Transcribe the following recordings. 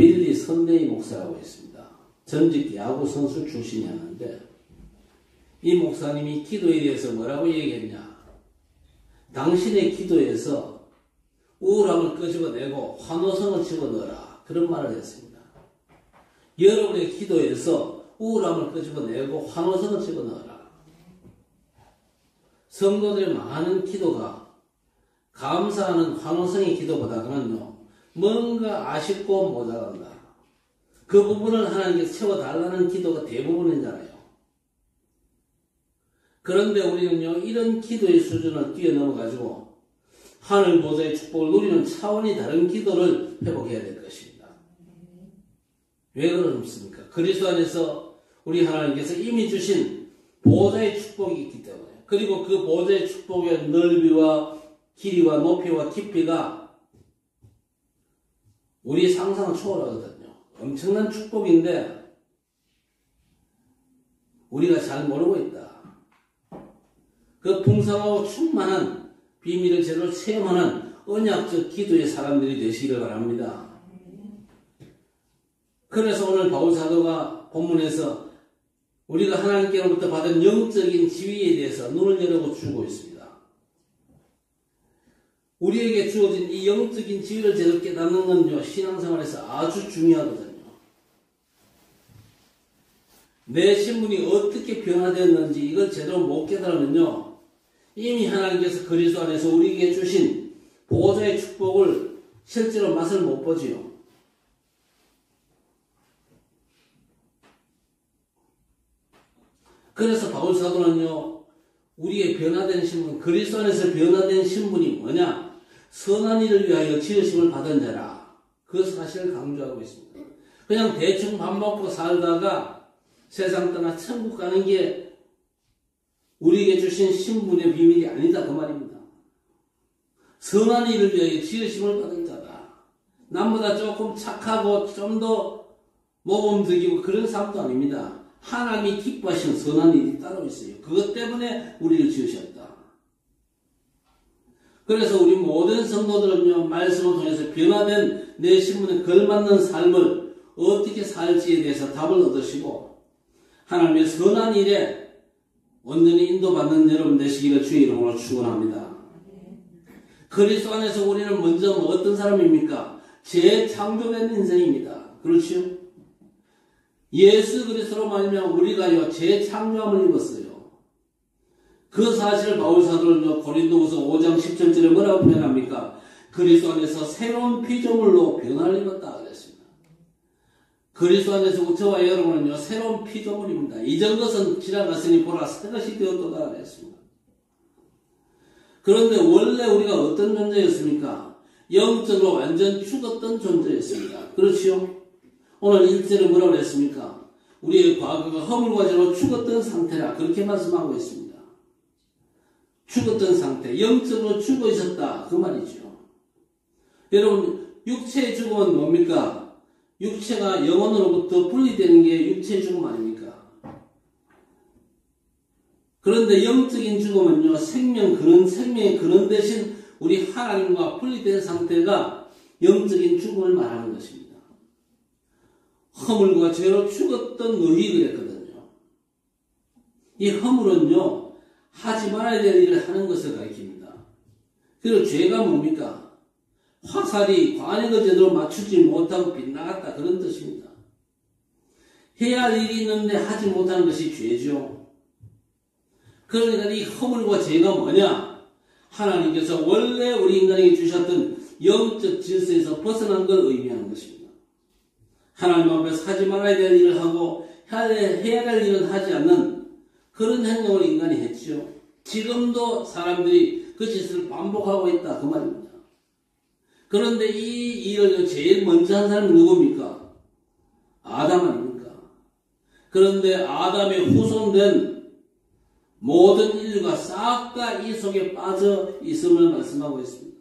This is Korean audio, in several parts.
빌리 선데이 목사라고 있습니다. 전직 야구 선수 출신이었는데 이 목사님이 기도에 대해서 뭐라고 얘기했냐. 당신의 기도에서 우울함을 끄집어내고 환호성을 집어넣어라. 그런 말을 했습니다. 여러분의 기도에서 우울함을 끄집어내고 환호성을 집어넣어라. 성도들의 많은 기도가 감사하는 환호성의 기도보다는요, 뭔가 아쉽고 모자란다. 그 부분을 하나님께서 채워달라는 기도가 대부분이잖아요. 그런데 우리는요, 이런 기도의 수준을 뛰어넘어가지고 하늘 보좌의 축복을 누리는 차원이 다른 기도를 회복해야 될 것입니다. 왜 그렇습니까? 그리스도 안에서 우리 하나님께서 이미 주신 보좌의 축복이 있기 때문에, 그리고 그 보좌의 축복의 넓이와 길이와 높이와 깊이가 우리 상상을 초월하거든요. 엄청난 축복인데 우리가 잘 모르고 있다. 그 풍성하고 충만한 비밀을 제대로 체험하는 언약적 기도의 사람들이 되시기를 바랍니다. 그래서 오늘 바울 사도가 본문에서 우리가 하나님께로부터 받은 영적인 지위에 대해서 눈을 열어주고 있습니다. 우리에게 주어진 이 영적인 지위를 제대로 깨닫는 건요, 신앙생활에서 아주 중요하거든요. 내 신분이 어떻게 변화되었는지 이걸 제대로 못 깨달으면요, 이미 하나님께서 그리스도 안에서 우리에게 주신 보호자의 축복을 실제로 맛을 못 보지요. 그래서 바울 사도는요, 우리의 변화된 신분, 그리스도 안에서 변화된 신분이 뭐냐? 선한 일을 위하여 지으심을 받은 자라. 그 사실을 강조하고 있습니다. 그냥 대충 밥 먹고 살다가 세상 떠나 천국 가는 게 우리에게 주신 신분의 비밀이 아니다. 그 말입니다. 선한 일을 위하여 지으심을 받은 자다. 남보다 조금 착하고 좀 더 모범적이고 그런 삶도 아닙니다. 하나님이 기뻐하시는 선한 일이 따로 있어요. 그것 때문에 우리를 지으셨다. 그래서 우리 모든 성도들은요, 말씀을 통해서 변화된 내 신분에 걸맞는 삶을 어떻게 살지에 대해서 답을 얻으시고 하나님의 선한 일에 온전히 인도받는 여러분 되시기를 주의 이름으로 축원합니다. 그리스도 안에서 우리는 먼저 어떤 사람입니까? 재창조된 인생입니다. 그렇죠? 예수 그리스도로 말미암아 우리가요, 재창조함을 입었어요. 그 사실을 바울 사도는 고린도후서 5장 10절에 뭐라고 표현합니까? 그리스도 안에서 새로운 피조물로 변화를 입었다 그랬습니다. 그리스도 안에서 저와 여러분은요, 새로운 피조물입니다. 이전 것은 지나갔으니 보라 새 것이 되었도다 그랬습니다. 그런데 원래 우리가 어떤 존재였습니까? 영적으로 완전 죽었던 존재였습니다. 그렇지요? 오늘 1절에 뭐라고 했습니까? 우리의 과거가 허물과 죄로 죽었던 상태라 그렇게 말씀하고 있습니다. 죽었던 상태, 영적으로 죽어 있었다 그 말이죠. 여러분, 육체의 죽음은 뭡니까? 육체가 영혼으로부터 분리되는 게 육체의 죽음 아닙니까? 그런데 영적인 죽음은요, 생명의 근원 대신 우리 하나님과 분리된 상태가 영적인 죽음을 말하는 것입니다. 허물과 죄로 죽었던 너희 그랬거든요. 이 허물은요, 하지 말아야 될 일을 하는 것을 가리킵니다. 그리고 죄가 뭡니까? 화살이 관역을 제대로 맞추지 못하고 빗나갔다 그런 뜻입니다. 해야 할 일이 있는데 하지 못하는 것이 죄죠. 그러니까 이 허물과 죄가 뭐냐? 하나님께서 원래 우리 인간에게 주셨던 영적 질서에서 벗어난 걸 의미하는 것입니다. 하나님 앞에서 하지 말아야 될 일을 하고 해야 될 일은 하지 않는 그런 행동을 인간이 했죠. 지금도 사람들이 그 짓을 반복하고 있다 그 말입니다. 그런데 이 일을 제일 먼저 한 사람은 누굽니까? 아담 아닙니까? 그런데 아담의 후손된 모든 인류가 싹 다 이 속에 빠져 있음을 말씀하고 있습니다.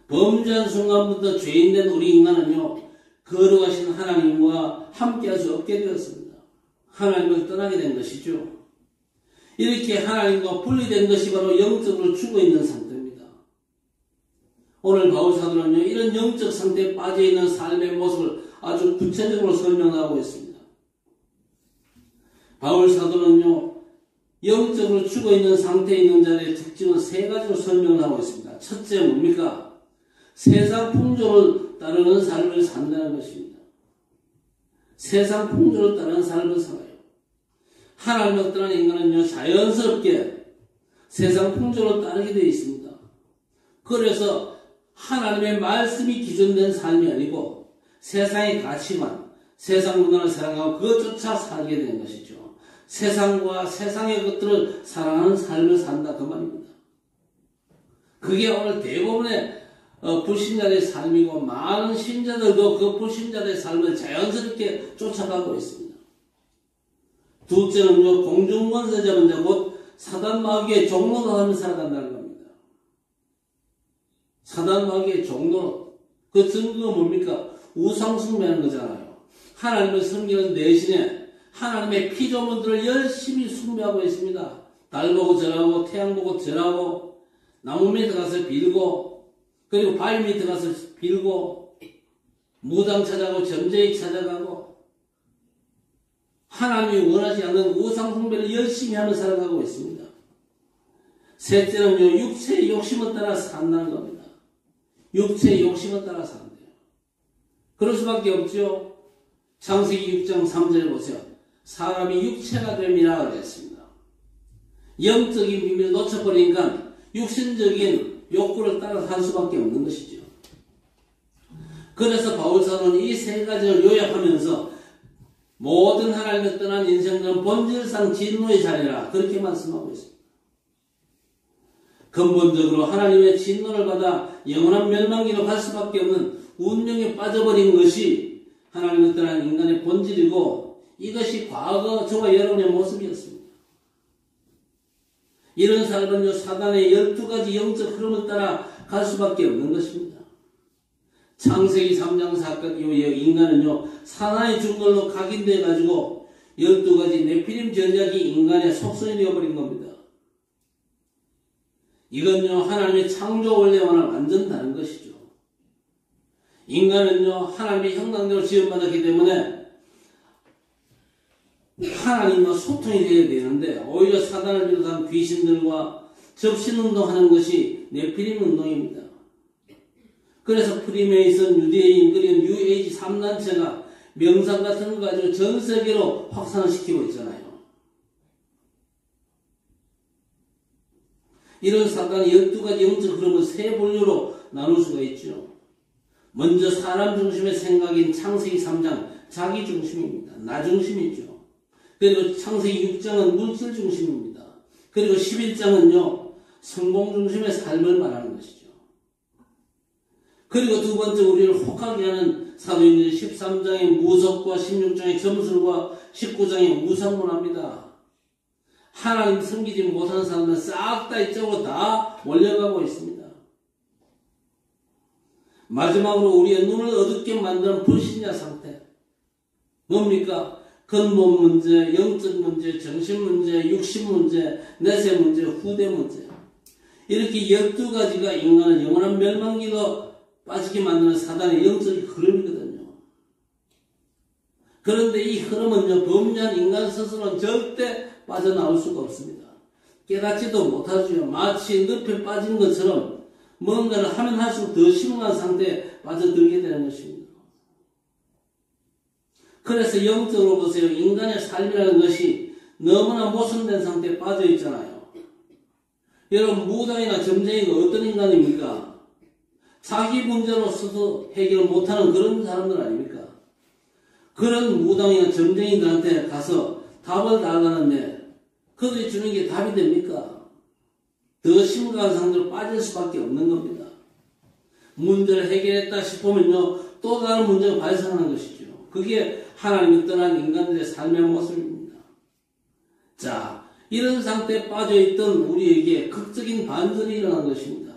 범죄한 순간부터 죄인된 우리 인간은요, 거룩하신 하나님과 함께할 수 없게 되었습니다. 하나님을 떠나게 된 것이죠. 이렇게 하나님과 분리된 것이 바로 영적으로 죽어있는 상태입니다. 오늘 바울 사도는요, 이런 영적 상태에 빠져있는 삶의 모습을 아주 구체적으로 설명하고 있습니다. 바울 사도는요, 영적으로 죽어있는 상태에 있는 자의 특징을 세 가지로 설명을 하고 있습니다. 첫째 뭡니까? 세상 풍조를 따르는 삶을 산다는 것입니다. 세상 풍조를 따르는 삶을 살아요. 하나님을 떠난 인간은요, 자연스럽게 세상 풍조를 따르게 되어 있습니다. 그래서 하나님의 말씀이 기준된 삶이 아니고 세상의 가치관, 세상 문화를 사랑하고 그것조차 살게 되는 것이죠. 세상과 세상의 것들을 사랑하는 삶을 산다 그 말입니다. 그게 오늘 대부분의 불신자들의 삶이고 많은 신자들도 그 불신자들의 삶을 자연스럽게 쫓아가고 있습니다. 둘째는요, 공중권세자 자 곧 사단 마귀의 종로로 하며 살아간다는 겁니다. 사단 마귀의 종로로. 그 증거가 뭡니까? 우상숭배하는 거잖아요. 하나님을 섬기는 대신에 하나님의 피조물들을 열심히 숭배하고 있습니다. 달 보고 절하고 태양 보고 절하고 나무 밑에 가서 빌고 그리고 바위 밑에 가서 빌고 무당 찾아가고 점쟁이 찾아가고 하나님이 원하지 않는 우상 숭배를 열심히 하며 살아가고 있습니다. 셋째는요, 육체의 욕심을 따라 산다는 겁니다. 육체의 욕심을 따라 산대요. 그럴 수밖에 없죠. 창세기 6장 3절에 보세요. 사람이 육체가 됨이라 그랬습니다. 영적인 비밀을 놓쳐버리니까 육신적인 욕구를 따라 살 수밖에 없는 것이죠. 그래서 바울 사도는 이 세 가지를 요약하면서 모든 하나님을 떠난 인생들은 본질상 진노의 자리라 그렇게 말씀하고 있습니다. 근본적으로 하나님의 진노를 받아 영원한 멸망기로 갈 수밖에 없는 운명에 빠져버린 것이 하나님을 떠난 인간의 본질이고 이것이 과거 저와 여러분의 모습이었습니다. 이런 삶은요, 사단의 12가지 영적 흐름을 따라 갈 수밖에 없는 것입니다. 창세기 3장 사건 이후에 인간은요, 사나이 준 걸로 각인돼 가지고 12가지 네피림 전략이 인간의 속성이 되어버린 겁니다. 이건요, 하나님의 창조 원리와는 완전 다른 것이죠. 인간은요, 하나님의 형상대로 지음받았기 때문에 하나님과 소통이 되어야 되는데 오히려 사단을 비롯한 귀신들과 접신운동하는 것이 네피림 운동입니다. 그래서 프리메이슨, 유대인, 그리고 뉴에이지 3단체가 명상 같은 거 가지고 전 세계로 확산을 시키고 있잖아요. 이런 사단이 12가지 영적 흐름을 세 분류로 나눌 수가 있죠. 먼저 사람 중심의 생각인 창세기 3장 자기 중심입니다. 나 중심이죠. 그리고 창세기 6장은 물질 중심입니다. 그리고 11장은요, 성공 중심의 삶을 말하는 것이죠. 그리고 두 번째 우리를 혹하게 하는 사도행전 13장의 무속과 16장의 점술과 19장의 우상문화입니다. 하나님 섬기지 못하는 사람들은 싹 다 이쪽으로 다 몰려가고 있습니다. 마지막으로 우리의 눈을 어둡게 만드는 불신자 상태. 뭡니까? 근본 문제, 영적 문제, 정신 문제, 육신 문제, 내세 문제, 후대 문제. 이렇게 12가지가 인간을 영원한 멸망기로 빠지게 만드는 사단의 영적 흐름이거든요. 그런데 이 흐름은요, 범죄한 인간 스스로는 절대 빠져나올 수가 없습니다. 깨닫지도 못하죠. 마치 늪에 빠진 것처럼 뭔가를 하면 할수록 더 심한 상태에 빠져들게 되는 것입니다. 그래서 영적으로 보세요. 인간의 삶이라는 것이 너무나 모순된 상태에 빠져 있잖아요. 여러분, 무당이나 점쟁이가 어떤 인간입니까? 자기 문제로 스스로 해결 못하는 그런 사람들 아닙니까? 그런 무당이나 점쟁이들한테 가서 답을 달라는데 그들이 주는 게 답이 됩니까? 더 심각한 상태로 빠질 수밖에 없는 겁니다. 문제를 해결했다 싶으면요, 또 다른 문제가 발생하는 것이죠. 그게 하나님이 떠난 인간들의 삶의 모습입니다. 자, 이런 상태에 빠져있던 우리에게 극적인 반전이 일어난 것입니다.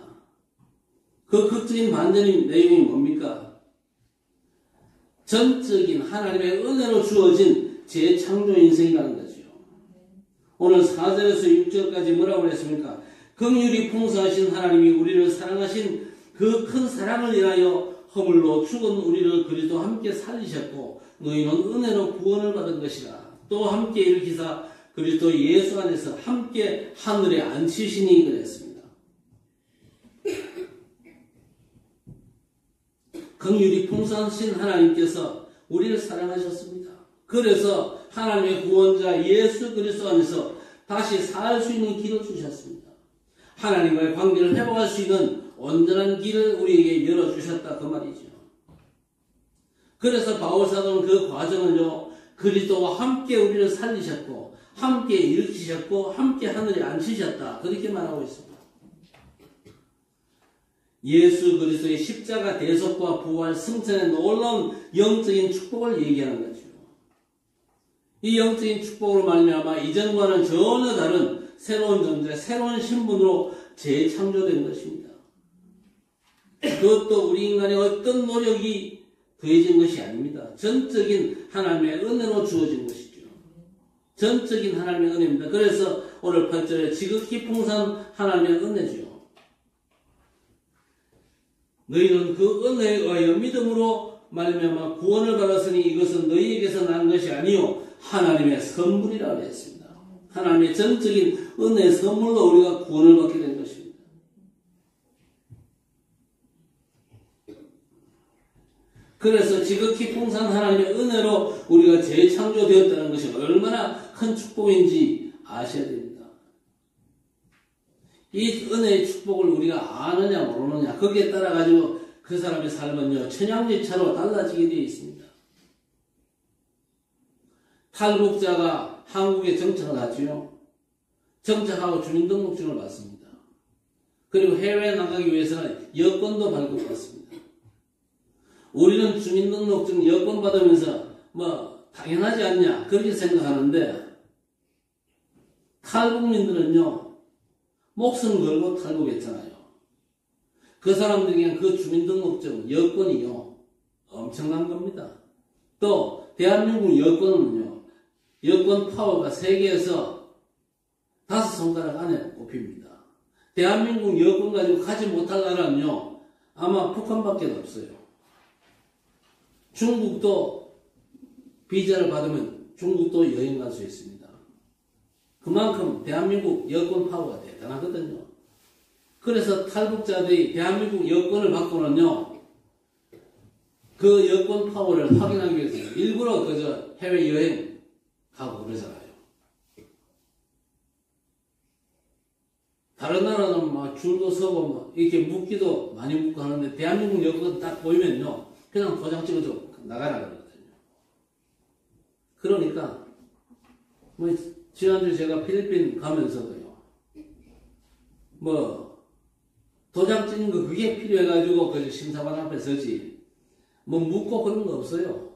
그 극적인 반전의 내용이 뭡니까? 전적인 하나님의 은혜로 주어진 재창조 인생이라는 거죠. 오늘 4절에서 6절까지 뭐라고 그랬습니까? 긍휼이 풍성하신 하나님이 우리를 사랑하신 그 그 큰 사랑을 인하여 허물로 죽은 우리를 그리스도와 함께 살리셨고 너희는 은혜로 구원을 받은 것이라. 또 함께 일으키사 그리스도 예수 안에서 함께 하늘에 앉히시니 그랬습니다. 긍휼이 풍성하신 하나님께서 우리를 사랑하셨습니다. 그래서 하나님의 구원자 예수 그리스도 안에서 다시 살 수 있는 길을 주셨습니다. 하나님과의 관계를 회복할 수 있는 온전한 길을 우리에게 열어주셨다 그 말이죠. 그래서 바울사도는 그 과정을요, 그리스도와 함께 우리를 살리셨고 함께 일으키셨고 함께 하늘에 앉히셨다 그렇게 말하고 있습니다. 예수 그리스도의 십자가 대속과 부활 승천의 놀라운 영적인 축복을 얘기하는 거죠. 이 영적인 축복으로 말미암아 이전과는 전혀 다른 새로운 존재, 새로운 신분으로 재창조된 것입니다. 그것도 우리 인간의 어떤 노력이 더해진 것이 아닙니다. 전적인 하나님의 은혜로 주어진 것이죠. 전적인 하나님의 은혜입니다. 그래서 오늘 8절에 지극히 풍성한 하나님의 은혜죠. 너희는 그 은혜에 의하여 믿음으로 말미암아 구원을 받았으니 이것은 너희에게서 난 것이 아니요 하나님의 선물이라고 했습니다. 하나님의 전적인 은혜의 선물로 우리가 구원을 받게 된 것입니다. 그래서 지극히 풍성한 하나님의 은혜로 우리가 재창조되었다는 것이 얼마나 큰 축복인지 아셔야 됩니다. 이 은혜의 축복을 우리가 아느냐 모르느냐 거기에 따라 가지고 그 사람의 삶은요 천양지차로 달라지게 되어 있습니다. 탈북자가 한국에 정착을 하지요. 정착하고 주민등록증을 받습니다. 그리고 해외에 나가기 위해서는 여권도 발급받습니다. 우리는 주민등록증 여권 받으면서 당연하지 않냐 그렇게 생각하는데 탈북민들은요 목숨 걸고 탈북했잖아요. 그 사람들에게는 그 주민등록증 여권이요 엄청난 겁니다. 또 대한민국 여권은요 여권 파워가 세계에서 5손가락 안에 꼽힙니다. 대한민국 여권 가지고 가지 못할 나라는요 아마 북한밖에 없어요. 중국도 비자를 받으면 중국도 여행 갈 수 있습니다. 그만큼 대한민국 여권 파워가 대단하거든요. 그래서 탈북자들이 대한민국 여권을 받고는요 그 여권 파워를 확인하기 위해서 일부러 그저 해외여행 가고 그러잖아요. 다른 나라는 막 줄도 서고 막 이렇게 묻기도 많이 묻고 하는데 대한민국 여권 딱 보이면요 그냥 도장 찍어서 나가라 그러거든요. 그러니까 지난주 제가 필리핀 가면서도요 도장 찍는 거 그게 필요해가지고 그 심사관 앞에 서지 묻고 그런 거 없어요.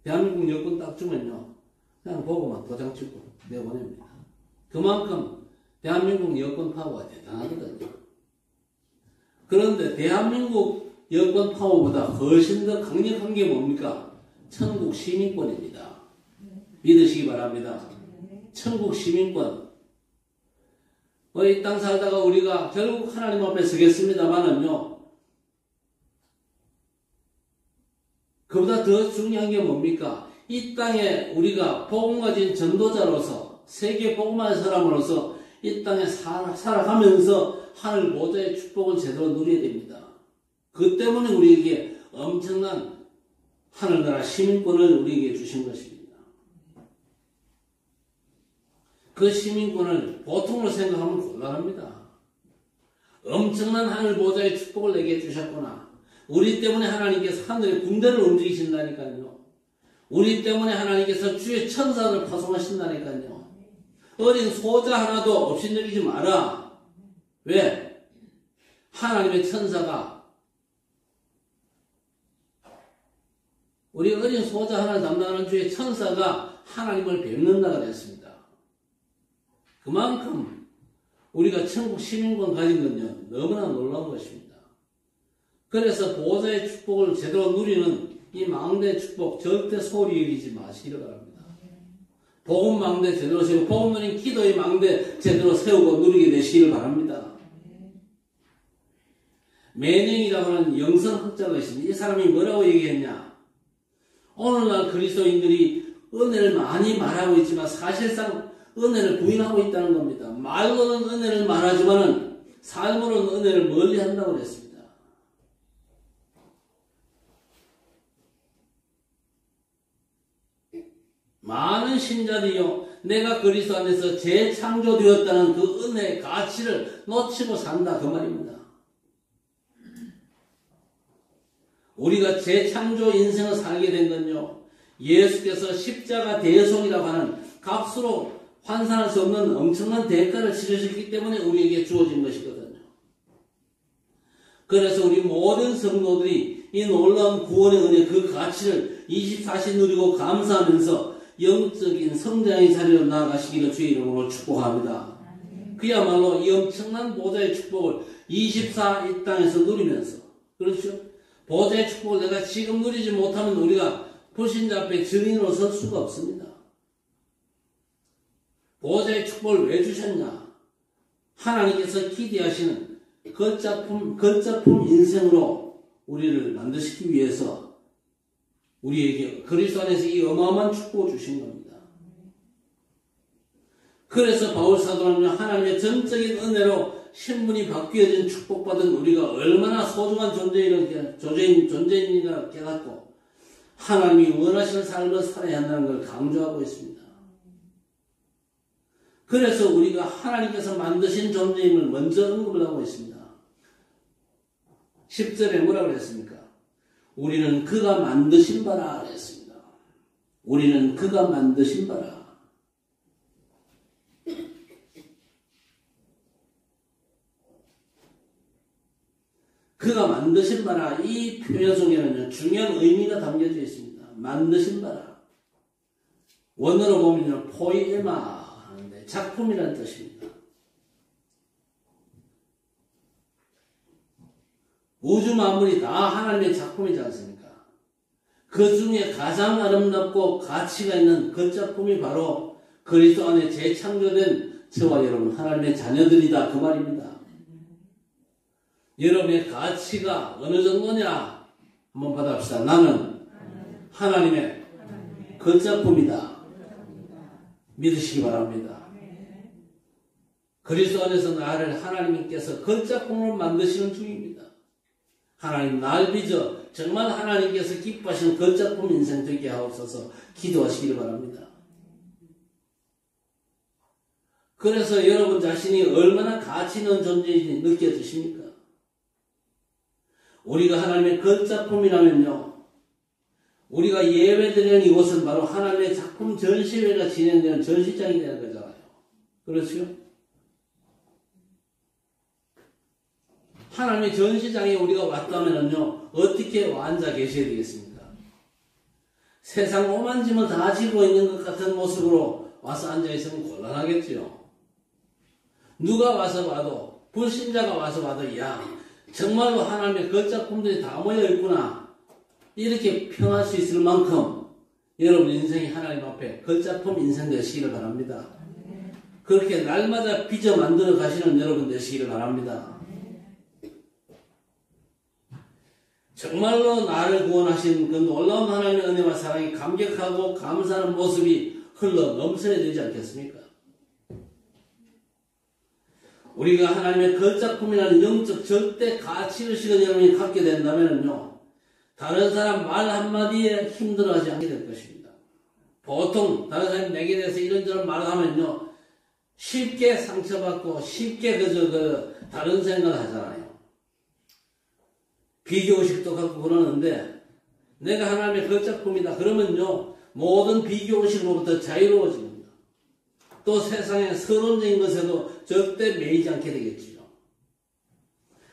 대한민국 여권 딱 주면요 그냥 보고만 도장 찍고 내보냅니다. 그만큼 대한민국 여권 파워가 대단하거든요. 그런데 대한민국 여권 파워보다 훨씬 더 강력한 게 뭡니까? 천국 시민권입니다. 믿으시기 바랍니다. 천국 시민권. 이 땅 살다가 우리가 결국 하나님 앞에 서겠습니다만은요. 그보다 더 중요한 게 뭡니까? 이 땅에 우리가 복음 가진 전도자로서 세계 복음화의 사람으로서 이 땅에 살아가면서 하늘 보좌의 축복을 제대로 누려야 됩니다. 그 때문에 우리에게 엄청난 하늘나라 시민권을 우리에게 주신 것입니다. 그 시민권을 보통으로 생각하면 곤란합니다. 엄청난 하늘 보좌의 축복을 내게 주셨구나. 우리 때문에 하나님께서 하늘의 군대를 움직이신다니까요. 우리 때문에 하나님께서 주의 천사를 파송하신다니까요. 어린 소자 하나도 없이 여기지 마라. 왜? 하나님의 천사가 우리 어린 소자 하나 담당하는 주의 천사가 하나님을 뵙는다고 했습니다. 그만큼 우리가 천국 시민권 가진 건요 너무나 놀라운 것입니다. 그래서 보호자의 축복을 제대로 누리는 이 망대 축복 절대 소홀히 여기지 마시기를 바랍니다. 복음 망대 제대로 세우고 복음 누린 기도의 망대 제대로 세우고 누리게 되시기를 바랍니다. 매닝이라고 하는 영성학자가 있습니다. 이 사람이 뭐라고 얘기했냐? 오늘날 그리스도인들이 은혜를 많이 말하고 있지만 사실상 은혜를 부인하고 있다는 겁니다. 말로는 은혜를 말하지만 삶으로는 은혜를 멀리 한다고 그랬습니다. 많은 신자들이요, 내가 그리스도 안에서 재창조되었다는 그 은혜의 가치를 놓치고 산다 그 말입니다. 우리가 재창조 인생을 살게 된 건요, 예수께서 십자가 대속이라고 하는 값으로 환산할 수 없는 엄청난 대가를 치르셨기 때문에 우리에게 주어진 것이거든요. 그래서 우리 모든 성도들이 이 놀라운 구원의 은혜 그 가치를 24시 누리고 감사하면서 영적인 성장의 자리로 나아가시기를 주의 이름으로 축복합니다. 그야말로 이 엄청난 보좌의 축복을 24 이 땅에서 누리면서, 그렇죠? 보좌의 축복을 내가 지금 누리지 못하면 우리가 불신자 앞에 증인으로 설 수가 없습니다. 보좌의 축복을 왜 주셨냐? 하나님께서 기대하시는 걸작품 인생으로 우리를 만드시기 위해서 우리에게 그리스도 안에서 이 어마어마한 축복을 주신 겁니다. 그래서 바울 사도는요, 하나님의 전적인 은혜로 신분이 바뀌어진 축복받은 우리가 얼마나 소중한 존재인가 깨닫고 하나님이 원하시는 삶을 살아야 한다는 걸 강조하고 있습니다. 그래서 우리가 하나님께서 만드신 존재임을 먼저 언급을 하고 있습니다. 10절에 뭐라고 그랬습니까? 우리는 그가 만드신 바라 그랬습니다. 우리는 그가 만드신 바라. 그가 만드신 바라, 이 표현 속에는 중요한 의미가 담겨져 있습니다. 만드신 바라. 원어로 보면요, 포이에마 하는데 작품이라는 뜻입니다. 우주 만물이 다 하나님의 작품이지 않습니까? 그 중에 가장 아름답고 가치가 있는 그 작품이 바로 그리스도 안에 재창조된 저와 여러분 하나님의 자녀들이다 그 말입니다. 여러분의 가치가 어느 정도냐 한번 받아봅시다. 나는 하나님의 그 작품이다. 믿으시기 바랍니다. 그리스도 안에서 나를 하나님께서 그 작품으로 만드시는 중입니다. 하나님 날 빚어 정말 하나님께서 기뻐하시는 그 작품 인생 되게 하옵소서 기도하시기를 바랍니다. 그래서 여러분 자신이 얼마나 가치 있는 존재인지 느껴지십니까? 우리가 하나님의 그 작품이라면요, 우리가 예배드리는 이곳은 바로 하나님의 작품 전시회가 진행되는 전시장이 되는 거잖아요. 그렇죠? 하나님의 전시장에 우리가 왔다면요, 어떻게 앉아 계셔야 되겠습니까? 세상 오만 짐을 다 지고 있는 것 같은 모습으로 와서 앉아있으면 곤란하겠죠. 누가 와서 봐도, 불신자가 와서 봐도, 야, 정말로 하나님의 그 작품들이 다 모여있구나. 이렇게 평할 수 있을 만큼 여러분 인생이 하나님 앞에 그 작품 인생 되시기를 바랍니다. 그렇게 날마다 빚어 만들어 가시는 여러분 되시기를 바랍니다. 정말로 나를 구원하신 그 놀라운 하나님의 은혜와 사랑이 감격하고 감사하는 모습이 흘러 넘쳐야 되지 않겠습니까? 우리가 하나님의 그 작품이라는 영적 절대 가치의식을 여러분이 갖게 된다면요, 다른 사람 말 한마디에 힘들어하지 않게 될 것입니다. 보통 다른 사람이 내게 대해서 이런저런 말을 하면요, 쉽게 상처받고 쉽게 다른 생각을 하잖아요. 비교의식도 갖고 그러는데, 내가 하나님의 그 작품이다 그러면요, 모든 비교의식으로부터 자유로워집니다. 또 세상의 서론적인 것에도 절대 매이지 않게 되겠지요.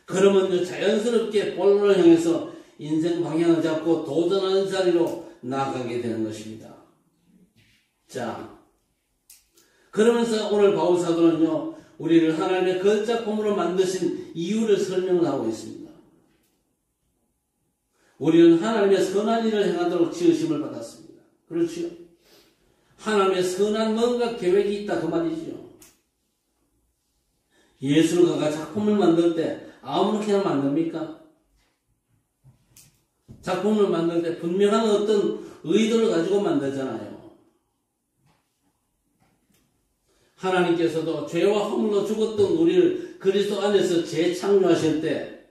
그러면요, 자연스럽게 본론을 향해서 인생 방향을 잡고 도전하는 자리로 나아가게 되는 것입니다. 자, 그러면서 오늘 바울 사도는요, 우리를 하나님의 그 작품으로 만드신 이유를 설명을 하고 있습니다. 우리는 하나님의 선한 일을 행하도록 지으심을 받았습니다. 그렇죠? 하나님의 선한 뭔가 계획이 있다 그 말이죠. 예술가가 작품을 만들 때 아무렇게나 만듭니까? 작품을 만들 때 분명한 어떤 의도를 가지고 만들잖아요. 하나님께서도 죄와 허물로 죽었던 우리를 그리스도 안에서 재창조하실 때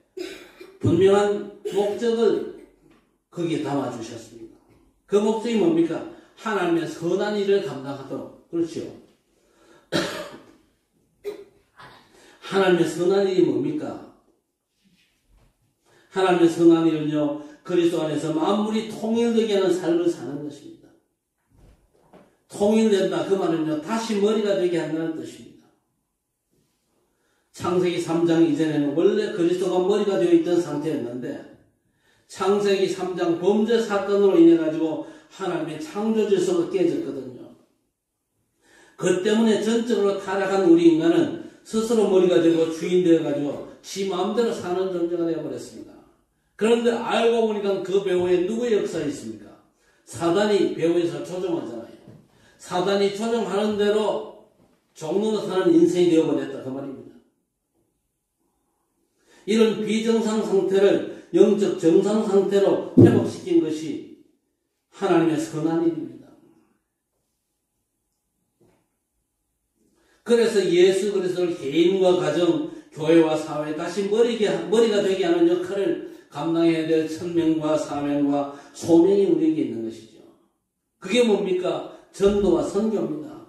분명한 목적을 거기에 담아주셨습니다. 그 목적이 뭡니까? 하나님의 선한 일을 감당하도록. 그렇죠. 하나님의 선한 일이 뭡니까? 하나님의 선한 일은요, 그리스도 안에서 만물이 통일되게 하는 삶을 사는 것입니다. 통일된다. 그 말은요, 다시 머리가 되게 한다는 뜻입니다. 창세기 3장 이전에는 원래 그리스도가 머리가 되어 있던 상태였는데, 창세기 3장 범죄 사건으로 인해 가지고 하나님의 창조 질서가 깨졌거든요. 그 때문에 전적으로 타락한 우리 인간은 스스로 머리가 되고 주인 되어가지고 지 마음대로 사는 존재가 되어버렸습니다. 그런데 알고 보니까 그 배후에 누구의 역사가 있습니까? 사단이 배후에서 조종하잖아요. 사단이 조종하는 대로 종로로 사는 인생이 되어버렸다 그 말입니다. 이런 비정상 상태를 영적 정상 상태로 회복시킨 것이 하나님의 선한 일입니다. 그래서 예수 그리스도를 개인과 가정, 교회와 사회 다시 머리가 되게 하는 역할을 감당해야 될 천명과 사명과 소명이 우리에게 있는 것이죠. 그게 뭡니까? 전도와 선교입니다.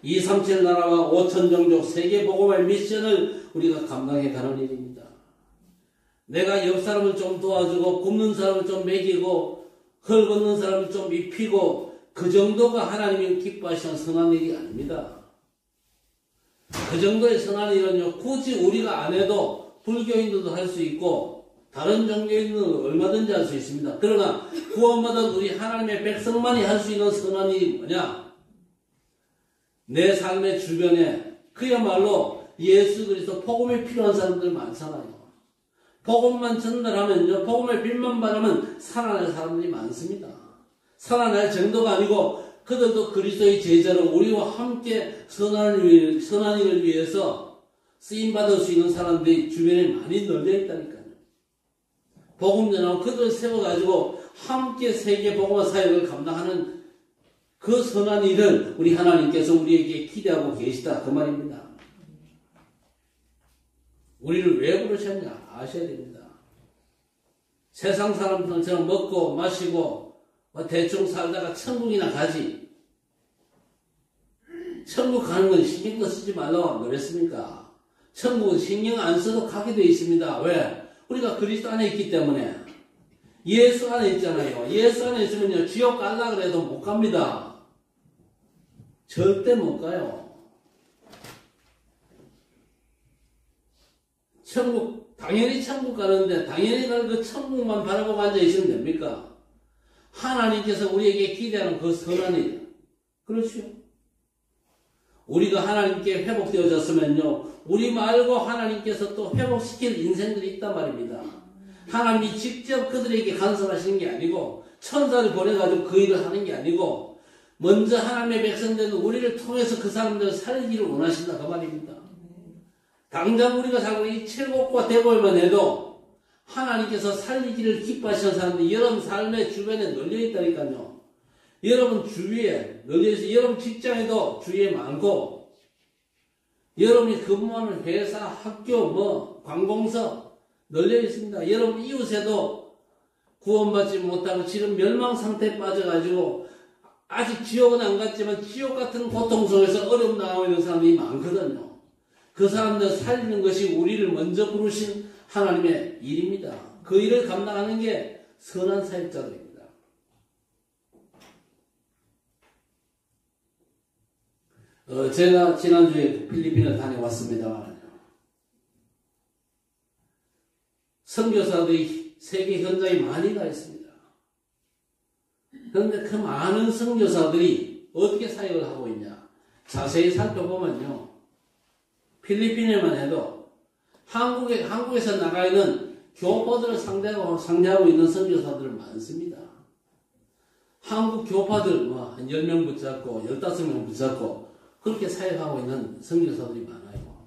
237 나라와 5천 종족 세계 복음의 미션을 우리가 감당해 가는 일입니다. 내가 옆 사람을 좀 도와주고 굶는 사람을 좀 먹이고 헐 걷는 사람을 좀 입히고 그 정도가 하나님이 기뻐하시는 선한 일이 아닙니다. 그 정도의 선한 일은요, 굳이 우리가 안 해도 불교인들도 할 수 있고 다른 종교인들은 얼마든지 할 수 있습니다. 그러나 구원받은 우리 하나님의 백성만이 할 수 있는 선한 일이 뭐냐? 내 삶의 주변에 그야말로 예수 그리스도 복음이 필요한 사람들 많잖아요. 복음만 전달하면요, 복음의 빛만 바라면 살아날 사람들이 많습니다. 살아날 정도가 아니고 그들도 그리스도의 제자로 우리와 함께 선한 일을 위해서 쓰임받을 수 있는 사람들이 주변에 많이 널려 있다니까요. 복음 전하고 그들을 세워가지고 함께 세계 복음화 사역을 감당하는 그 선한 일을 우리 하나님께서 우리에게 기대하고 계시다 그 말입니다. 우리를 왜 부르셨냐 아셔야 됩니다. 세상 사람들처럼 먹고 마시고 대충 살다가 천국이나 가지. 천국 가는 건 신경도 쓰지 말라고 안 그랬습니까? 천국은 신경 안 써도 가게 되어 있습니다. 왜? 우리가 그리스도 안에 있기 때문에. 예수 안에 있잖아요. 예수 안에 있으면요, 지옥 가려고 해도 못 갑니다. 절대 못 가요. 천국, 당연히 천국 가는데 당연히 가는 그 천국만 바라보고 앉아있으면 됩니까? 하나님께서 우리에게 기대하는 그 선한 일. 그렇죠? 우리가 하나님께 회복되어졌으면요, 우리 말고 하나님께서 또 회복시킬 인생들이 있단 말입니다. 하나님이 직접 그들에게 간섭하시는 게 아니고 천사를 보내가지고 그 일을 하는 게 아니고 먼저 하나님의 백성들은 우리를 통해서 그 사람들을 살리기를 원하신다 그 말입니다. 당장 우리가 살고 이 칠곡과 대궐만 해도 하나님께서 살리기를 기뻐하시는 사람들이 여러분 삶의 주변에 널려있다니까요. 여러분 주위에 널려있어요. 여러분 직장에도 주위에 많고 여러분이 근무하는 회사, 학교, 관공서 널려있습니다. 여러분 이웃에도 구원받지 못하고 지금 멸망 상태에 빠져가지고 아직 지옥은 안 갔지만 지옥 같은 고통 속에서 어려움 당하고 있는 사람들이 많거든요. 그 사람들 살리는 것이 우리를 먼저 부르신 하나님의 일입니다. 그 일을 감당하는 게 선한 사역자들입니다. 제가 지난주에 필리핀을 다녀왔습니다만 선교사들이 세계 현장에 많이 가 있습니다. 그런데 그 많은 선교사들이 어떻게 사역을 하고 있냐? 자세히 살펴보면요, 필리핀에만 해도 한국에서 나가 있는 교포들을 상대하고 있는 선교사들 많습니다. 한국 교파들 한 10명 붙잡고 15명 붙잡고 그렇게 사역하고 있는 선교사들이 많아요.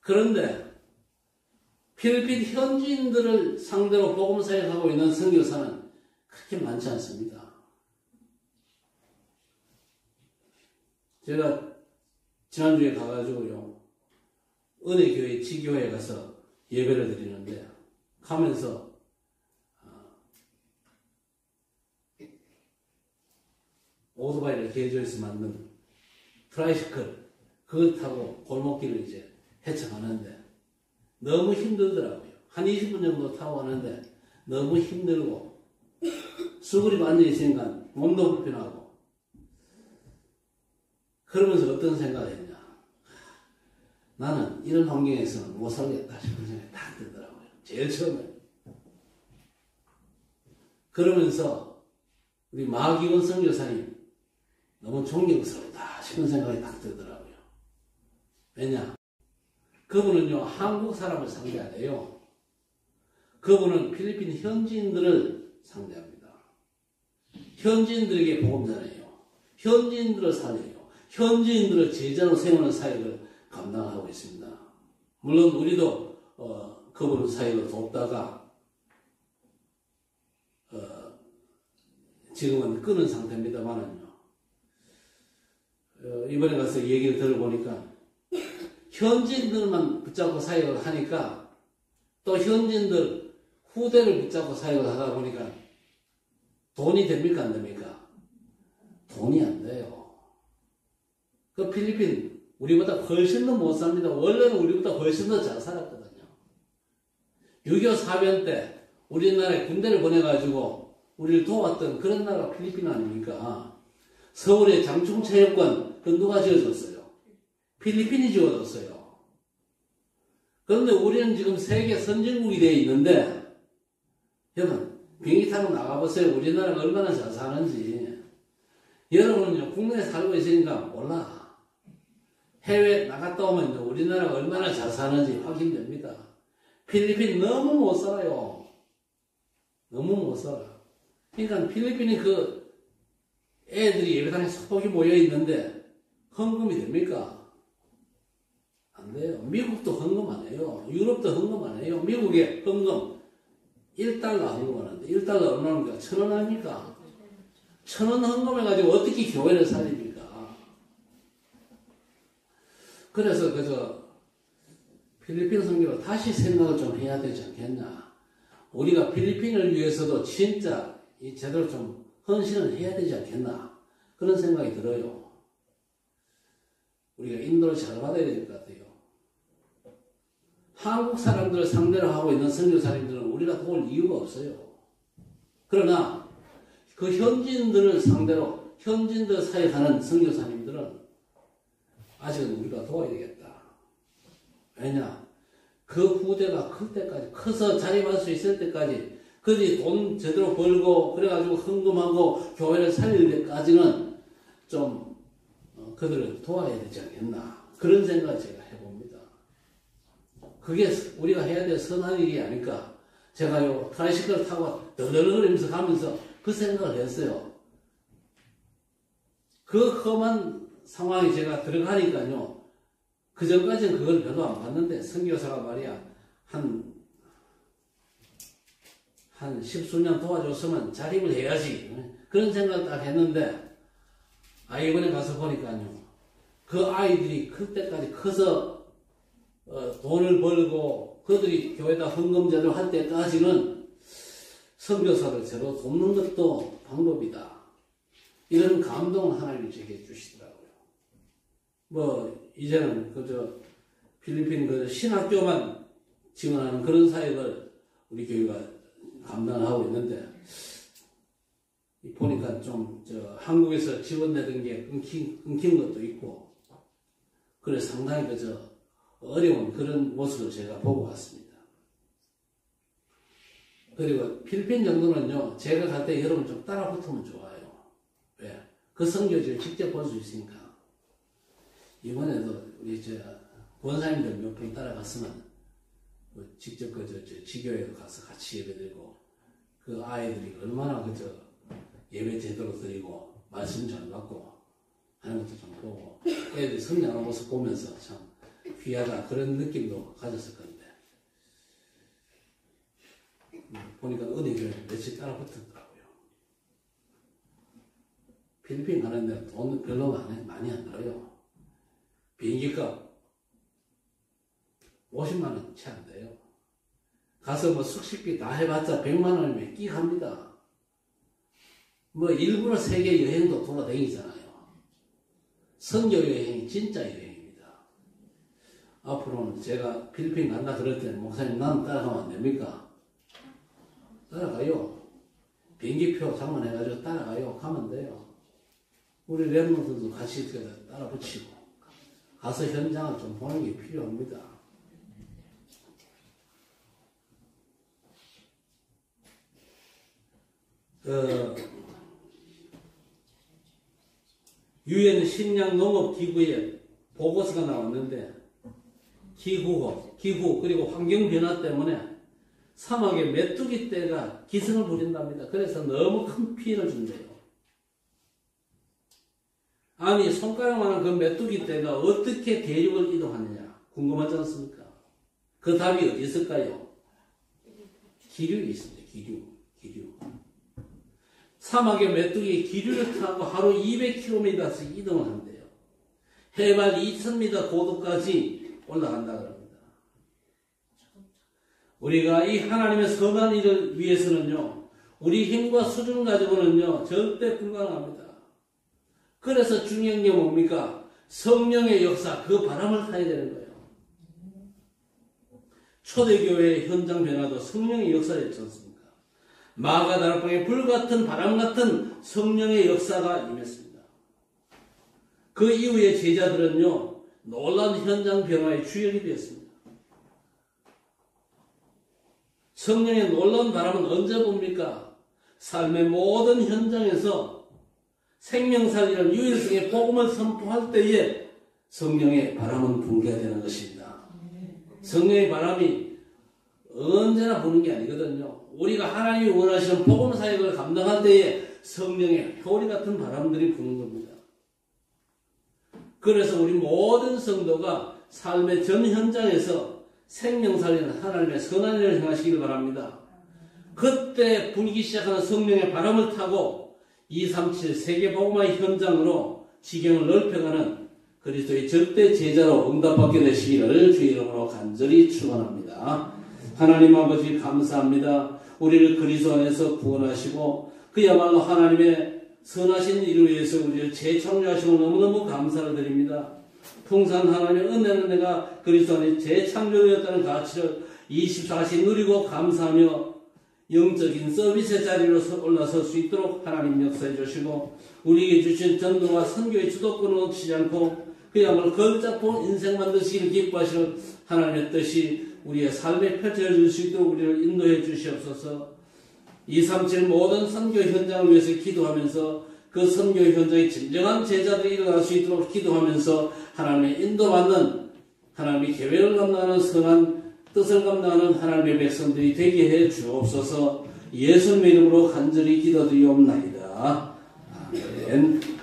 그런데 필리핀 현지인들을 상대로 복음 사역하고 있는 선교사는 그렇게 많지 않습니다. 제가 지난주에 가가지고요, 은혜교회 지교회에 가서 예배를 드리는데, 가면서 오토바이를 개조해서 만든 트라이시클, 그걸 타고 골목길을 이제 헤쳐가는데 너무 힘들더라고요. 한 20분 정도 타고 가는데 너무 힘들고 수그리고 앉아있으니까 몸도 불편하고, 그러면서 어떤 생각을 했냐, 나는 이런 환경에서는 못 살겠다 싶은 생각이 딱 들더라고요. 제일 처음에. 그러면서 우리 마기원 선교사님 너무 존경스럽다 싶은 생각이 딱 들더라고요. 왜냐? 그분은요, 한국 사람을 상대 안 해요. 그분은 필리핀 현지인들을 상대합니다. 현지인들에게 복음 전해요. 현지인들을 살려요. 현지인들을 제자로 세우는 사역을 감당하고 있습니다. 물론 우리도 그분 사역을 돕다가 지금은 끊은 상태입니다만은요, 이번에 가서 얘기를 들어보니까 현지인들만 붙잡고 사역을 하니까 또 현지인들 후대를 붙잡고 사역을 하다 보니까 돈이 됩니까 안 됩니까? 돈이 안 돼요. 그 필리핀 우리보다 훨씬 더 못 삽니다. 원래는 우리보다 훨씬 더 잘 살았거든요. 6.25 사변 때 우리나라에 군대를 보내가지고 우리를 도왔던 그런 나라가 필리핀 아닙니까? 서울의 장충체육관, 그 누가 지어줬어요? 필리핀이 지어줬어요. 그런데 우리는 지금 세계 선진국이 되어 있는데, 여러분, 비행기 타고 나가보세요. 우리나라가 얼마나 잘 사는지. 여러분은요, 국내에 살고 있으니까 몰라. 해외 나갔다 오면 우리나라가 얼마나 잘 사는지 확인됩니다. 필리핀 너무 못 살아요. 너무 못 살아. 그러니까 필리핀이 그 애들이 예배당에 소복이 모여 있는데 헌금이 됩니까? 안 돼요. 미국도 헌금 안 해요. 유럽도 헌금 안 해요. 미국에 헌금 1달러 헌금하는데 1달러 얼마입니까? 1,000원 아닙니까? 1,000원 헌금해가지고 어떻게 교회를 살립니까? 그래서 그저 필리핀 선교를 다시 생각을 좀 해야 되지 않겠냐. 우리가 필리핀을 위해서도 진짜 제대로 좀 헌신을 해야 되지 않겠나. 그런 생각이 들어요. 우리가 인도를 잘 받아야 될 것 같아요. 한국 사람들을 상대로 하고 있는 선교사님들은 우리가 도울 이유가 없어요. 그러나 그 현지인들을 상대로 현지인들 사역하는 선교사님들은 아직은 우리가 도와야 되겠다. 왜냐? 그 후대가 클 때까지, 커서 자립할 수 있을 때까지, 그들이 돈 제대로 벌고 그래가지고 헌금하고 교회를 살릴 때까지는 좀 그들을 도와야 되지 않겠나. 그런 생각을 제가 해봅니다. 그게 우리가 해야 될 선한 일이 아닐까. 제가요, 트라이시클을 타고 덜덜거리면서 가면서 그 생각을 했어요. 그 험한 상황에 제가 들어가니까요, 그 전까지는 그걸 별로 안 봤는데, 선교사가 말이야, 한 십수년 도와줬으면 자립을 해야지. 그런 생각을 딱 했는데, 이번에 가서 보니까요, 그 아이들이 클 때까지 커서 돈을 벌고 그들이 교회에다 헌금 제대로 할 때까지는 선교사를 제대로 돕는 것도 방법이다. 이런 감동을 하나님이 제게 주시더라고요. 이제는 필리핀 신학교만 지원하는 그런 사역을 우리 교회가 감당하고 있는데, 보니까 좀 한국에서 지원되던 게 끊긴 것도 있고, 그래서 상당히 어려운 그런 모습을 제가 보고 왔습니다. 그리고 필리핀 정도는요, 제가 갈 때 여러분 좀 따라 붙으면 좋아요. 왜? 그 선교지를 직접 볼 수 있으니까. 이번에도 우리 권사님들 몇 분 따라갔으면 직접 지교회에 가서 같이 예배드리고, 그 아이들이 얼마나 예배 제대로 드리고 말씀 잘 받고 하는 것도 좀 보고, 애들이 성장하는 모습 보면서 참 귀하다 그런 느낌도 가졌을 건데, 보니까 어디 며칠 따라 붙었더라고요. 필리핀 가는데 돈 별로 많이 안 들어요. 비행기값 50만 원 채 안 돼요. 가서 뭐 숙식비 다 해봤자 100만 원이면 끼합니다. 뭐 일부러 세계 여행도 돌아다니잖아요. 선교 여행이 진짜 여행입니다. 앞으로는 제가 필리핀 간다 그럴 때는 목사님 나는 따라가면 안 됩니까? 따라가요. 비행기표 장만해가지고 따라가요. 가면 돼요. 우리 랩런들도 같이 따라 붙이고 가서 현장을 좀 보는 게 필요합니다. 유엔 식량 농업 기구에 보고서가 나왔는데 기후 그리고 환경 변화 때문에 사막의 메뚜기 떼가 기승을 부린답니다. 그래서 너무 큰 피해를 준대요. 아니 손가락만한 그 메뚜기 떼가 어떻게 대륙을 이동하느냐 궁금하지 않습니까? 그 답이 어디 있을까요? 기류에 있습니다. 기류. 사막의 메뚜기 기류를 타고 하루 200km씩 이동을 한대요. 해발 2000m 고도까지 올라간다 그럽니다. 우리가 이 하나님의 선한 일을 위해서는요, 우리 힘과 수준 가지고는요, 절대 불가능합니다. 그래서 중요한 게 뭡니까? 성령의 역사, 그 바람을 타야 되는 거예요. 초대교회의 현장 변화도 성령의 역사였지 않습니까? 마가다락방에 불같은 바람 같은 성령의 역사가 임했습니다. 그 이후에 제자들은요, 놀라운 현장 변화의 주역이 되었습니다. 성령의 놀라운 바람은 언제 봅니까? 삶의 모든 현장에서 생명살리는 유일성의 복음을 선포할 때에 성령의 바람은 불게 되는 것입니다. 성령의 바람이 언제나 부는 게 아니거든요. 우리가 하나님이 원하시는 복음 사역을 감당할 때에 성령의 효리 같은 바람들이 부는 겁니다. 그래서 우리 모든 성도가 삶의 전 현장에서 생명 살리는 하나님의 선한 일을 행하시길 바랍니다. 그때 불기 시작하는 성령의 바람을 타고 237 세계복음화의 현장으로 지경을 넓혀가는 그리스도의 절대 제자로 응답받게 되시기를 주의 이름으로 간절히 축원합니다. 하나님 아버지 감사합니다. 우리를 그리스도 안에서 구원하시고 그야말로 하나님의 선하신 일을 위해서 우리를 재창조하시고 너무너무 감사를 드립니다. 풍성한 하나님의 은혜는 내가 그리스도 안에 재창조되었다는 가치를 24시 누리고 감사하며 영적인 서비스의 자리로 올라설 수 있도록 하나님 역사해 주시고 우리에게 주신 전도와 선교의 주도권을 놓치지 않고 그야말로 걸작품 인생 만드시기를 기뻐하시는 하나님의 뜻이 우리의 삶에 펼쳐질 수 있도록 우리를 인도해 주시옵소서. 237 모든 선교 현장을 위해서 기도하면서 그 선교 현장에 진정한 제자들이 일어날 수 있도록 기도하면서 하나님의 인도받는 하나님의 계획을 감당하는 선한 뜻을 감당하는 하나님의 백성들이 되게 해 주옵소서. 예수님의 이름으로 간절히 기도드리옵나이다. 아멘.